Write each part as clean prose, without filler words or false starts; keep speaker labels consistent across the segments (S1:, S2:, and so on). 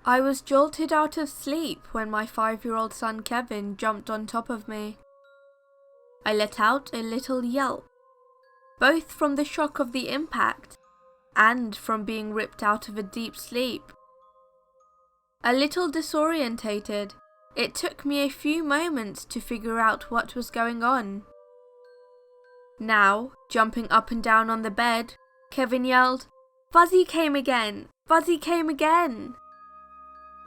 S1: I was jolted out of sleep when my 5-year-old son Kevin jumped on top of me. I let out a little yelp, both from the shock of the impact and from being ripped out of a deep sleep. A little disorientated, it took me a few moments to figure out what was going on. Now, jumping up and down on the bed, Kevin yelled, "Fuzzy came again! Fuzzy came again!"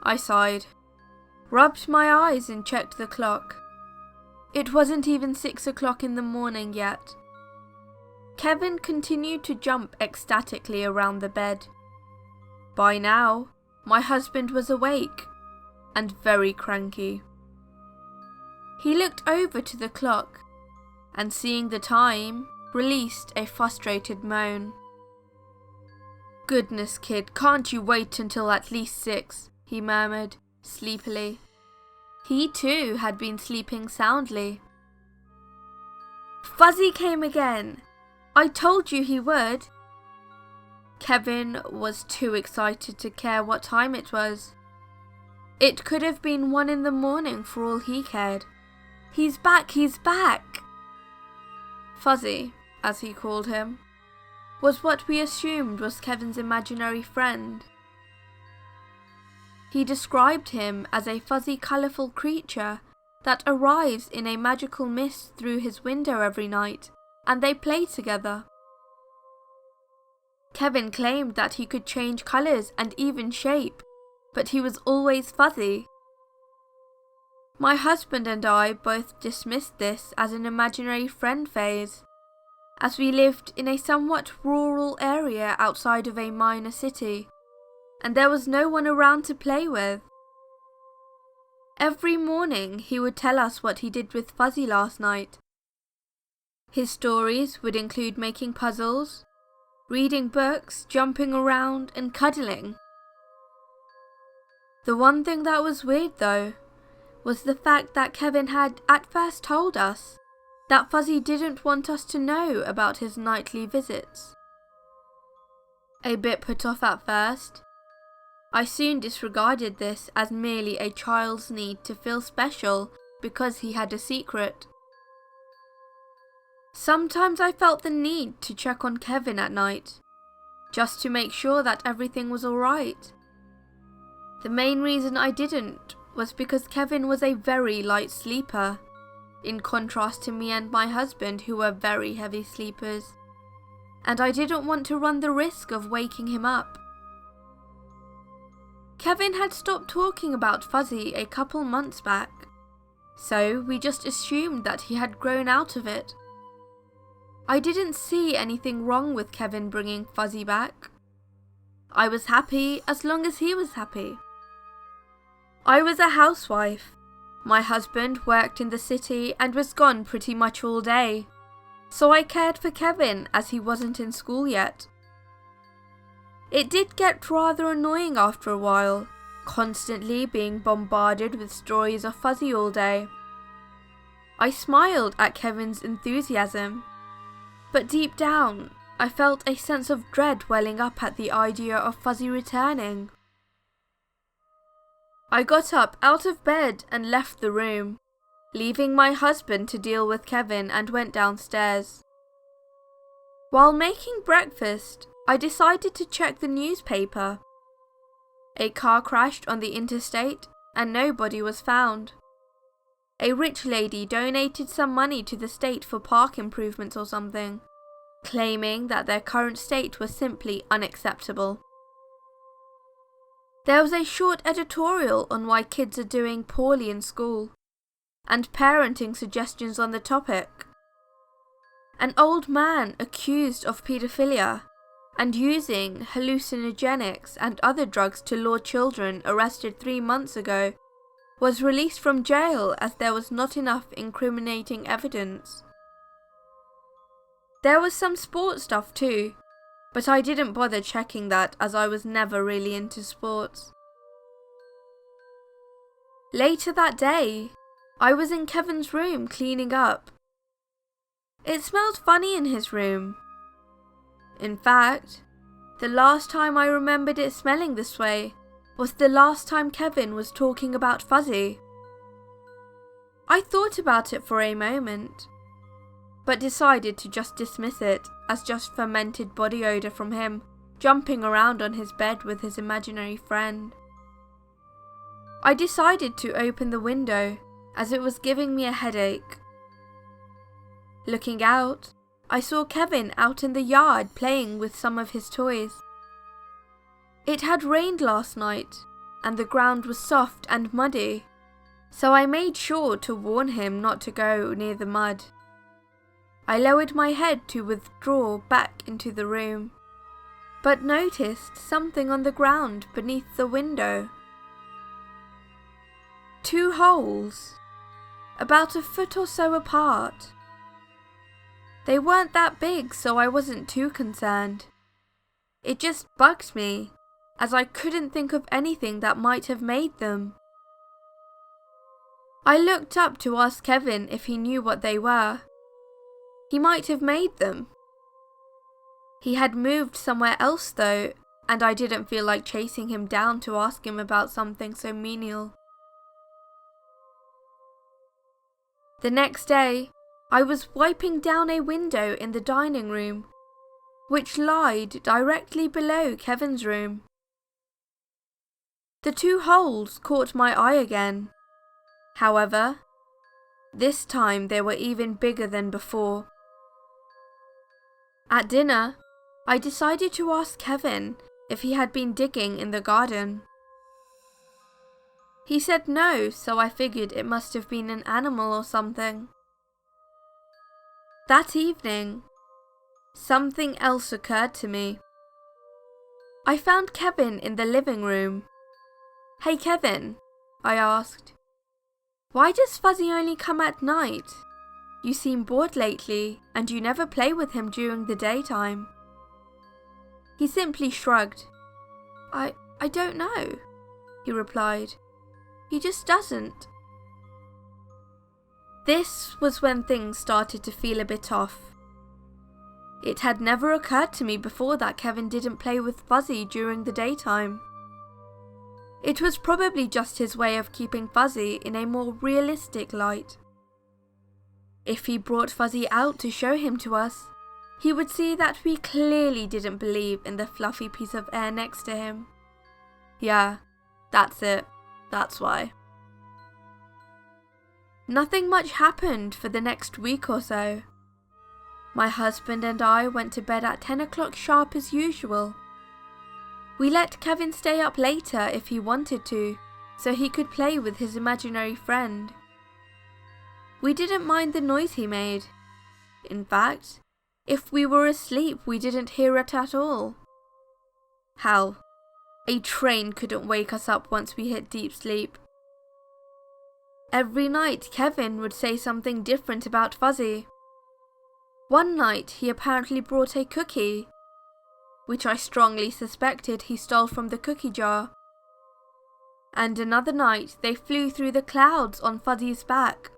S1: I sighed, rubbed my eyes and checked the clock. It wasn't even 6 o'clock in the morning yet. Kevin continued to jump ecstatically around the bed. By now, my husband was awake and very cranky. He looked over to the clock and, seeing the time, released a frustrated moan. "Goodness, kid, can't you wait until at least 6? He murmured, sleepily. He too had been sleeping soundly. "Fuzzy came again! I told you he would!" Kevin was too excited to care what time it was. It could have been 1 in the morning for all he cared. "He's back! He's back!" Fuzzy, as he called him, was what we assumed was Kevin's imaginary friend. He described him as a fuzzy, colourful creature that arrives in a magical mist through his window every night, and they play together. Kevin claimed that he could change colours and even shape, but he was always fuzzy. My husband and I both dismissed this as an imaginary friend phase, as we lived in a somewhat rural area outside of a minor city, and there was no one around to play with. Every morning he would tell us what he did with Fuzzy last night. His stories would include making puzzles, reading books, jumping around, and cuddling. The one thing that was weird, though, was the fact that Kevin had at first told us that Fuzzy didn't want us to know about his nightly visits. A bit put off at first, I soon disregarded this as merely a child's need to feel special because he had a secret. Sometimes I felt the need to check on Kevin at night, just to make sure that everything was alright. The main reason I didn't was because Kevin was a very light sleeper, in contrast to me and my husband, who were very heavy sleepers, and I didn't want to run the risk of waking him up. Kevin had stopped talking about Fuzzy a couple months back, so we just assumed that he had grown out of it. I didn't see anything wrong with Kevin bringing Fuzzy back. I was happy as long as he was happy. I was a housewife. My husband worked in the city and was gone pretty much all day, so I cared for Kevin as he wasn't in school yet. It did get rather annoying after a while, constantly being bombarded with stories of Fuzzy all day. I smiled at Kevin's enthusiasm, but deep down, I felt a sense of dread welling up at the idea of Fuzzy returning. I got up out of bed and left the room, leaving my husband to deal with Kevin, and went downstairs. While making breakfast, I decided to check the newspaper. A car crashed on the interstate and nobody was found. A rich lady donated some money to the state for park improvements or something, claiming that their current state was simply unacceptable. There was a short editorial on why kids are doing poorly in school, and parenting suggestions on the topic. An old man accused of paedophilia and using hallucinogenics and other drugs to lure children, arrested 3 months ago, was released from jail as there was not enough incriminating evidence. There was some sports stuff too, but I didn't bother checking that as I was never really into sports. Later that day, I was in Kevin's room cleaning up. It smelled funny in his room. In fact, the last time I remembered it smelling this way was the last time Kevin was talking about Fuzzy. I thought about it for a moment, but decided to just dismiss it as just fermented body odour from him jumping around on his bed with his imaginary friend. I decided to open the window as it was giving me a headache. Looking out, I saw Kevin out in the yard playing with some of his toys. It had rained last night and the ground was soft and muddy, so I made sure to warn him not to go near the mud. I lowered my head to withdraw back into the room, but noticed something on the ground beneath the window. 2 holes, about a foot or so apart. They weren't that big, so I wasn't too concerned. It just bugged me, as I couldn't think of anything that might have made them. I looked up to ask Kevin if he knew what they were. He might have made them. He had moved somewhere else though, and I didn't feel like chasing him down to ask him about something so menial. The next day, I was wiping down a window in the dining room, which lied directly below Kevin's room. The 2 holes caught my eye again. However, this time they were even bigger than before. At dinner, I decided to ask Kevin if he had been digging in the garden. He said no, so I figured it must have been an animal or something. That evening, something else occurred to me. I found Kevin in the living room. "Hey Kevin," I asked, "why does Fuzzy only come at night? You seem bored lately, and you never play with him during the daytime." He simply shrugged. I don't know," he replied. "He just doesn't." This was when things started to feel a bit off. It had never occurred to me before that Kevin didn't play with Fuzzy during the daytime. It was probably just his way of keeping Fuzzy in a more realistic light. If he brought Fuzzy out to show him to us, he would see that we clearly didn't believe in the fluffy piece of air next to him. Yeah, that's it. That's why. Nothing much happened for the next week or so. My husband and I went to bed at 10 o'clock sharp as usual. We let Kevin stay up later if he wanted to, so he could play with his imaginary friend. We didn't mind the noise he made. In fact, if we were asleep, we didn't hear it at all. Hell, a train couldn't wake us up once we hit deep sleep. Every night, Kevin would say something different about Fuzzy. One night, he apparently brought a cookie, which I strongly suspected he stole from the cookie jar. And another night, they flew through the clouds on Fuzzy's back.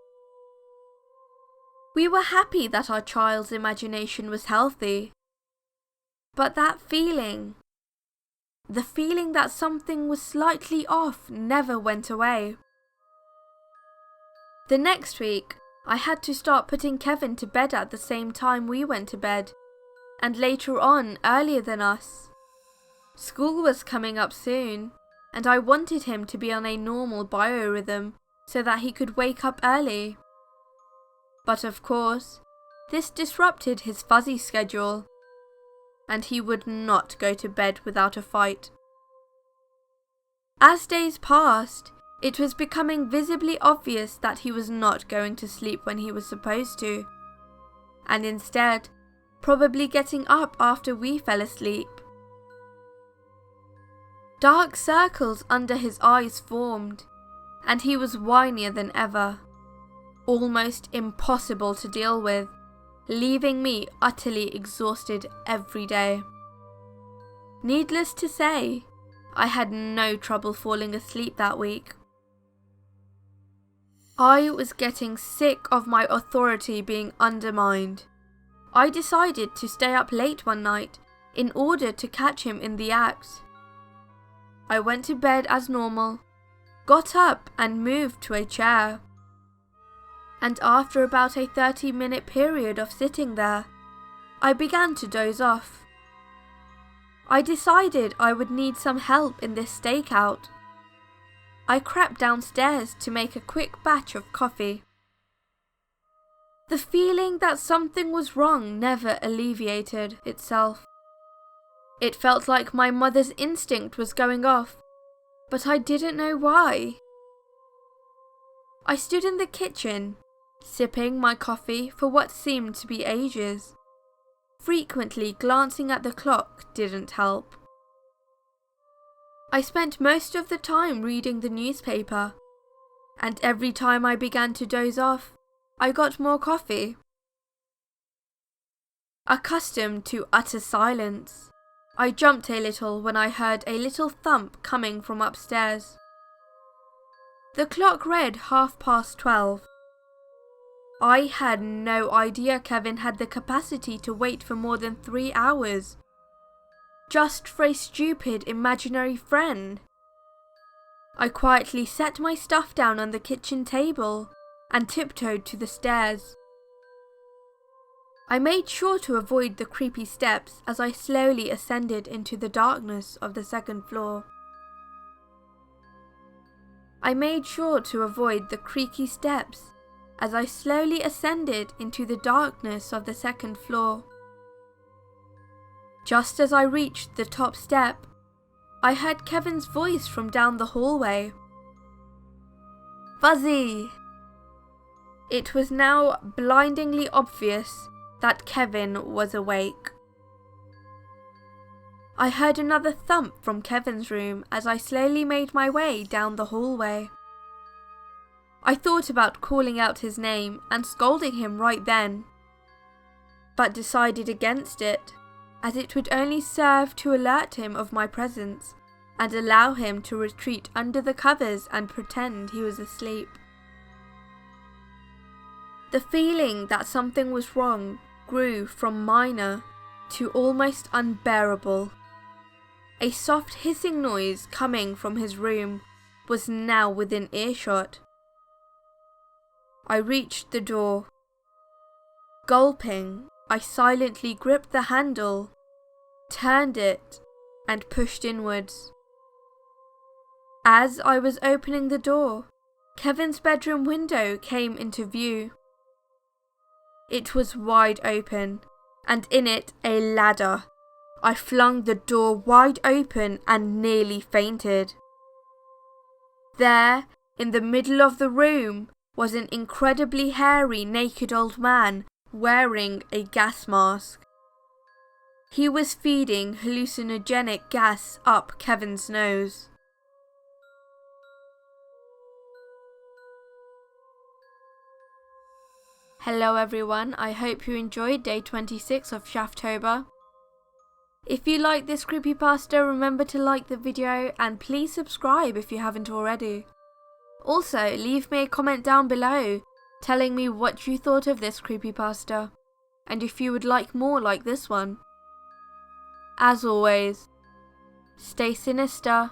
S1: We were happy that our child's imagination was healthy. But that feeling, the feeling that something was slightly off, never went away. The next week, I had to start putting Kevin to bed at the same time we went to bed, and later on earlier than us. School was coming up soon, and I wanted him to be on a normal biorhythm so that he could wake up early. But of course, this disrupted his Fuzzy schedule, and he would not go to bed without a fight. As days passed, it was becoming visibly obvious that he was not going to sleep when he was supposed to, and instead, probably getting up after we fell asleep. Dark circles under his eyes formed, and he was whinier than ever, almost impossible to deal with, leaving me utterly exhausted every day. Needless to say, I had no trouble falling asleep that week. I was getting sick of my authority being undermined. I decided to stay up late one night in order to catch him in the act. I went to bed as normal, got up and moved to a chair. And after about a 30-minute period of sitting there, I began to doze off. I decided I would need some help in this stakeout. I crept downstairs to make a quick batch of coffee. The feeling that something was wrong never alleviated itself. It felt like my mother's instinct was going off, but I didn't know why. I stood in the kitchen, sipping my coffee for what seemed to be ages. Frequently glancing at the clock didn't help. I spent most of the time reading the newspaper, and every time I began to doze off, I got more coffee. Accustomed to utter silence, I jumped a little when I heard a little thump coming from upstairs. The clock read 12:30. I had no idea Kevin had the capacity to wait for more than 3 hours, just for a stupid imaginary friend. I quietly set my stuff down on the kitchen table and tiptoed to the stairs. I made sure to avoid the creepy steps as I slowly ascended into the darkness of the second floor. Just as I reached the top step, I heard Kevin's voice from down the hallway. "Fuzzy!" It was now blindingly obvious that Kevin was awake. I heard another thump from Kevin's room as I slowly made my way down the hallway. I thought about calling out his name and scolding him right then, but decided against it, as it would only serve to alert him of my presence and allow him to retreat under the covers and pretend he was asleep. The feeling that something was wrong grew from minor to almost unbearable. A soft hissing noise coming from his room was now within earshot. I reached the door. Gulping, I silently gripped the handle, turned it, and pushed inwards. As I was opening the door, Kevin's bedroom window came into view. It was wide open, and in it a ladder. I flung the door wide open and nearly fainted. There, in the middle of the room, was an incredibly hairy, naked old man wearing a gas mask. He was feeding hallucinogenic gas up Kevin's nose. Hello everyone, I hope you enjoyed day 26 of Shaf-Tober. If you like this creepypasta, remember to like the video and please subscribe if you haven't already. Also, leave me a comment down below telling me what you thought of this creepypasta and if you would like more like this one. As always, stay sinister.